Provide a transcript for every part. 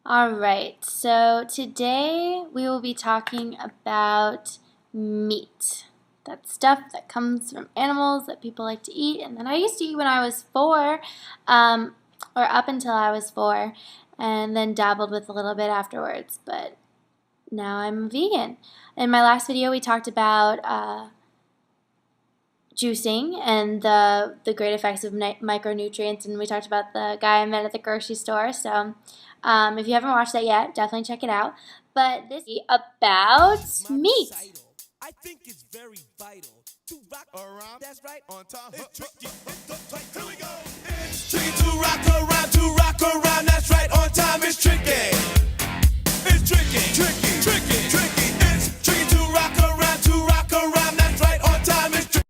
All right, so today we will be talking about meat. That stuff that comes from animals that people like to eat, and that I used to eat when I was 4, or up until I was 4, and then dabbled with a little bit afterwards, but now I'm a vegan. In my last video, we talked about juicing and the great effects of micronutrients, and we talked about the guy I met at the grocery store. So if you haven't watched that yet, definitely check it out. But this is about meat. I think it's very vital to rock around. That's right. On time. It's tricky. Here we go. It's tricky to rock around. To rock around. That's right. On time. It's tricky. It's tricky. Tricky. Tricky. Tricky. It's tricky to rock around. To rock around. That's right. On time. It's tricky.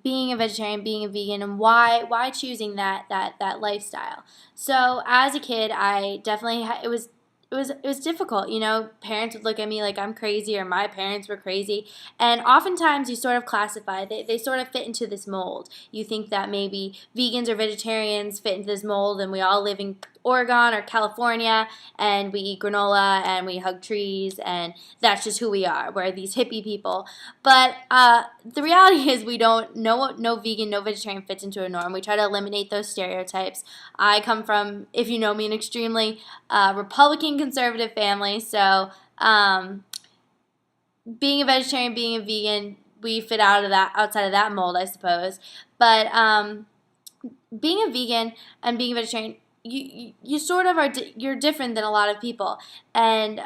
Being a vegetarian, being a vegan, and why choosing that lifestyle. So as a kid, I definitely it was difficult. You know, parents would look at me like I'm crazy, or my parents were crazy, and oftentimes you sort of classify. They sort of fit into this mold. You think that maybe vegans or vegetarians fit into this mold, and we all live in Oregon or California, and we eat granola and we hug trees, and that's just who we are. We're these hippie people. But the reality is we don't. No vegan, no vegetarian fits into a norm. We try to eliminate those stereotypes. I come from, if you know me, an extremely Republican conservative family, so being a vegetarian, being a vegan, we fit outside of that mold, I suppose. But being a vegan and being a vegetarian, you sort of are you're different than a lot of people, and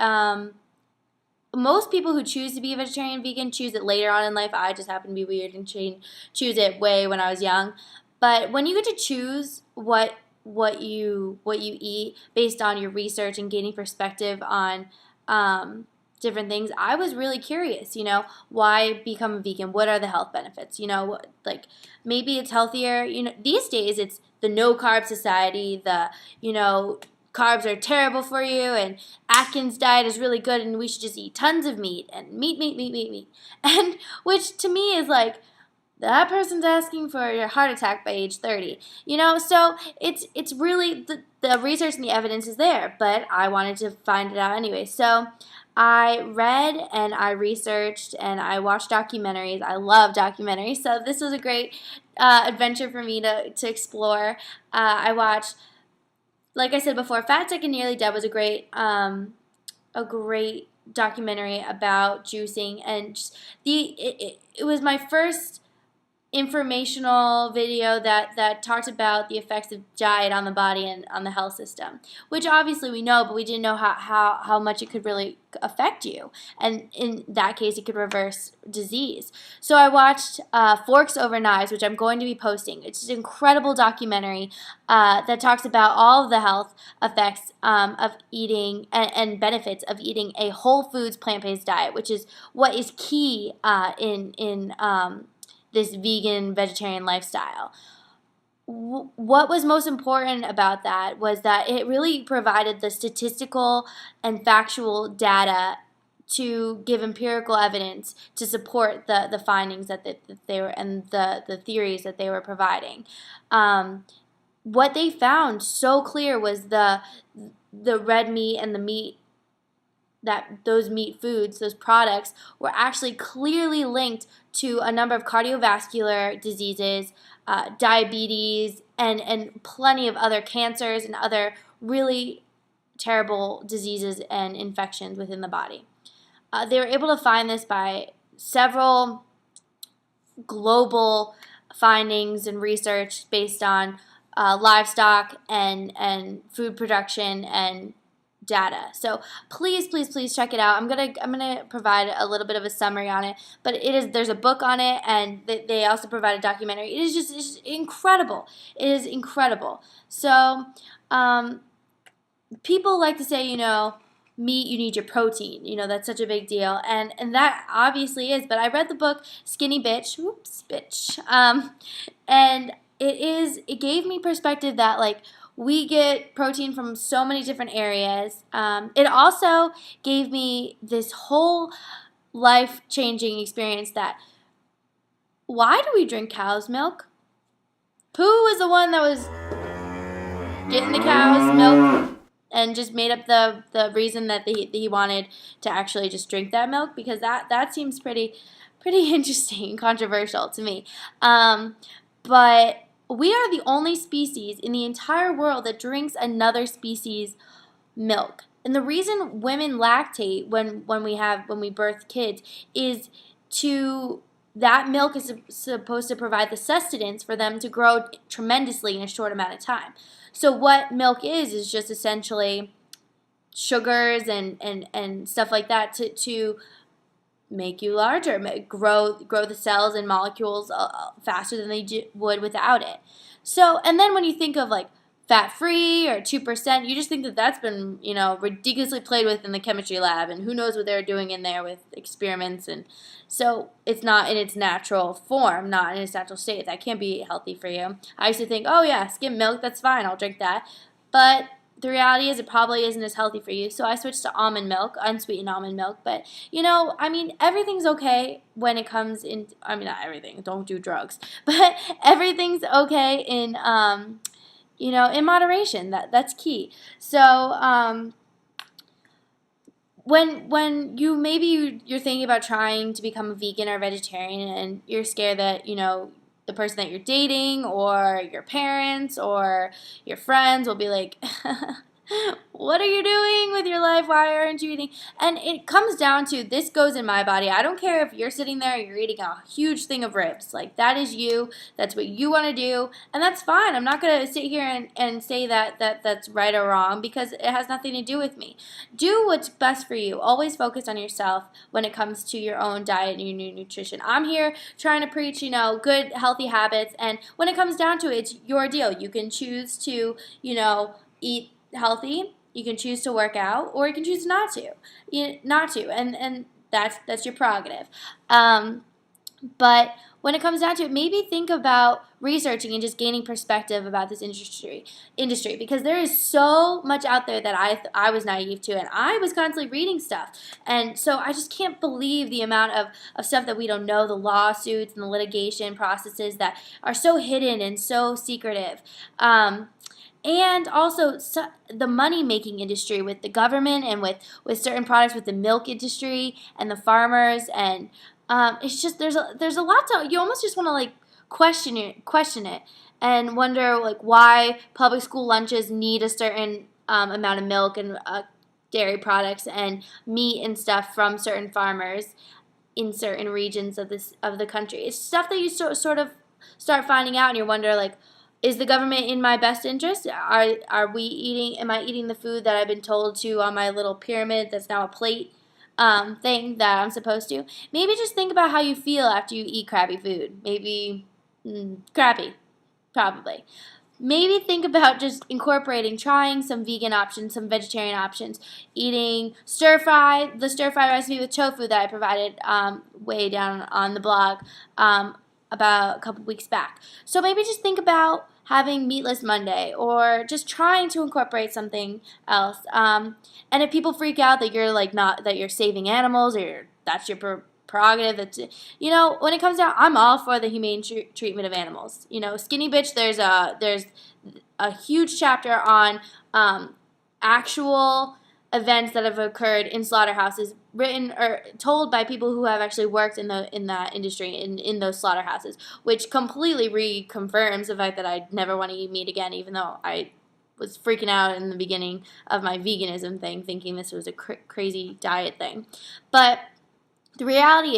most people who choose to be a vegetarian, vegan, choose it later on in life. I just happen to be weird and choose it way when I was young. But when you get to choose what you eat based on your research and gaining perspective on different things, I was really curious. You know, why become a vegan? What are the health benefits? You know, like maybe it's healthier. You know, these days it's the no carb society. Carbs are terrible for you, and Atkins diet is really good, and we should just eat tons of meat and meat, and which to me is like, that person's asking for your heart attack by age 30. You know, so it's really the research and the evidence is there, but I wanted to find it out anyway. So I read and I researched and I watched documentaries. I love documentaries, so this was a great adventure for me to explore. I watched, like I said before, Fat, Sick, and Nearly Dead was a great documentary about juicing, and just it was my first informational video that talked about the effects of diet on the body and on the health system, which obviously we know, but we didn't know how much it could really affect you, and in that case it could reverse disease. So I watched Forks Over Knives, which I'm going to be posting. It's an incredible documentary that talks about all of the health effects of eating and benefits of eating a whole foods plant-based diet, which is what is key in this vegan vegetarian lifestyle. What was most important about that was that it really provided the statistical and factual data to give empirical evidence to support the findings that they were, and the theories that they were providing. What they found so clear was the red meat and the meat, that those meat foods, those products, were actually clearly linked to a number of cardiovascular diseases, diabetes, and plenty of other cancers and other really terrible diseases and infections within the body. They were able to find this by several global findings and research based on livestock and food production and data. So please check it out. I'm gonna provide a little bit of a summary on it, but there's a book on it, and they also provide a documentary. It's just incredible. It is incredible. So people like to say, you know, meat, you need your protein. You know, that's such a big deal, and that obviously is. But I read the book Skinny Bitch. Oops, bitch. And it gave me perspective that, like, we get protein from so many different areas. It also gave me this whole life-changing experience that, why do we drink cow's milk? Who was the one that was getting the cow's milk? and just made up the reason that he wanted to actually just drink that milk, because that seems pretty interesting and controversial to me. But we are the only species in the entire world that drinks another species' milk. And the reason women lactate when we birth kids is to that milk is supposed to provide the sustenance for them to grow tremendously in a short amount of time. So what milk is just essentially sugars and stuff like that to make you larger, grow the cells and molecules faster than they would without it. So, and then when you think of like fat-free or 2%, you just think that that's been, ridiculously played with in the chemistry lab, and who knows what they're doing in there with experiments. And so it's not in its natural form, not in its natural state. That can't be healthy for you. I used to think, oh yeah, skim milk, that's fine, I'll drink that. But the reality is it probably isn't as healthy for you. So I switched to almond milk, unsweetened almond milk. But, everything's okay when it comes in, not everything, don't do drugs. But everything's okay in in moderation. That's key. So when you're thinking about trying to become a vegan or vegetarian, and you're scared that the person that you're dating or your parents or your friends will be like, what are you doing with your life? Why aren't you eating? And it comes down to, this goes in my body. I don't care if you're sitting there and you're eating a huge thing of ribs. Like, that is you. That's what you want to do. And that's fine. I'm not going to sit here and say that's right or wrong, because it has nothing to do with me. Do what's best for you. Always focus on yourself when it comes to your own diet and your nutrition. I'm here trying to preach, good, healthy habits. And when it comes down to it, it's your deal. You can choose to, eat healthy, you can choose to work out, or you can choose not to, and that's your prerogative. But when it comes down to it, maybe think about researching and just gaining perspective about this industry, because there is so much out there that I was naive to, and I was constantly reading stuff, and so I just can't believe the amount of stuff that we don't know, the lawsuits and the litigation processes that are so hidden and so secretive. And also the money-making industry with the government and with certain products, with the milk industry and the farmers, and it's just there's a lot to, you almost just want to like question it and wonder like why public school lunches need a certain amount of milk and dairy products and meat and stuff from certain farmers in certain regions of the country. It's stuff that you sort of start finding out, and you wonder like, is the government in my best interest? Am I eating the food that I've been told to on my little pyramid that's now a plate thing that I'm supposed to? Maybe just think about how you feel after you eat crappy food. Maybe crappy, probably. Maybe think about just trying some vegan options, some vegetarian options, eating the stir-fry recipe with tofu that I provided way down on the blog about a couple weeks back. So maybe just think about having Meatless Monday, or just trying to incorporate something else. And if people freak out that you're like not that you're saving animals, or that's your prerogative, that's when it comes down, I'm all for the humane treatment of animals. Skinny Bitch, there's a huge chapter on actual events that have occurred in slaughterhouses, written or told by people who have actually worked in that industry in those slaughterhouses, which completely reconfirms the fact that I'd never want to eat meat again, even though I was freaking out in the beginning of my veganism thing, thinking this was a crazy diet thing. But the reality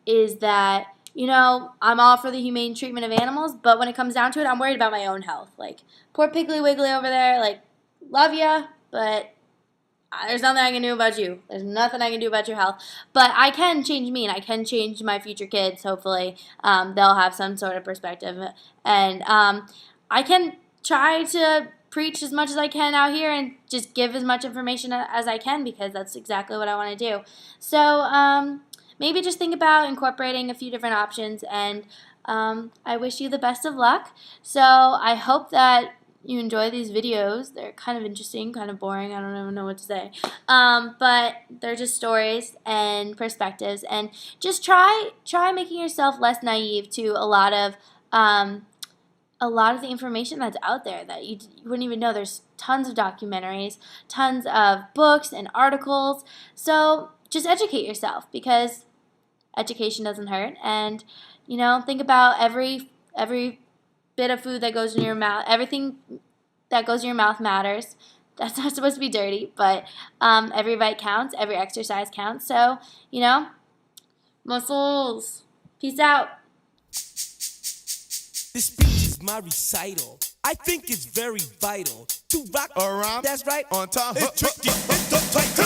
is that I'm all for the humane treatment of animals, but when it comes down to it, I'm worried about my own health. Like, poor Piggly Wiggly over there, like, love ya, but there's nothing I can do about you. There's nothing I can do about your health. But I can change me, and I can change my future kids. Hopefully, they'll have some sort of perspective. And I can try to preach as much as I can out here and just give as much information as I can, because that's exactly what I want to do. So maybe just think about incorporating a few different options, and I wish you the best of luck. So I hope that you enjoy these videos. They're kind of interesting, kind of boring. I don't even know what to say. But they're just stories and perspectives, and just try making yourself less naive to a lot of a lot of the information that's out there that you wouldn't even know. There's tons of documentaries, tons of books and articles. So just educate yourself, because education doesn't hurt. And think about every bit of food that goes in your mouth. Everything that goes in your mouth matters. That's not supposed to be dirty, but every bite counts. Every exercise counts. So muscles. Peace out. This speech is my recital. I think it's very vital to rock around. That's right, on time. It's tricky. It's tight.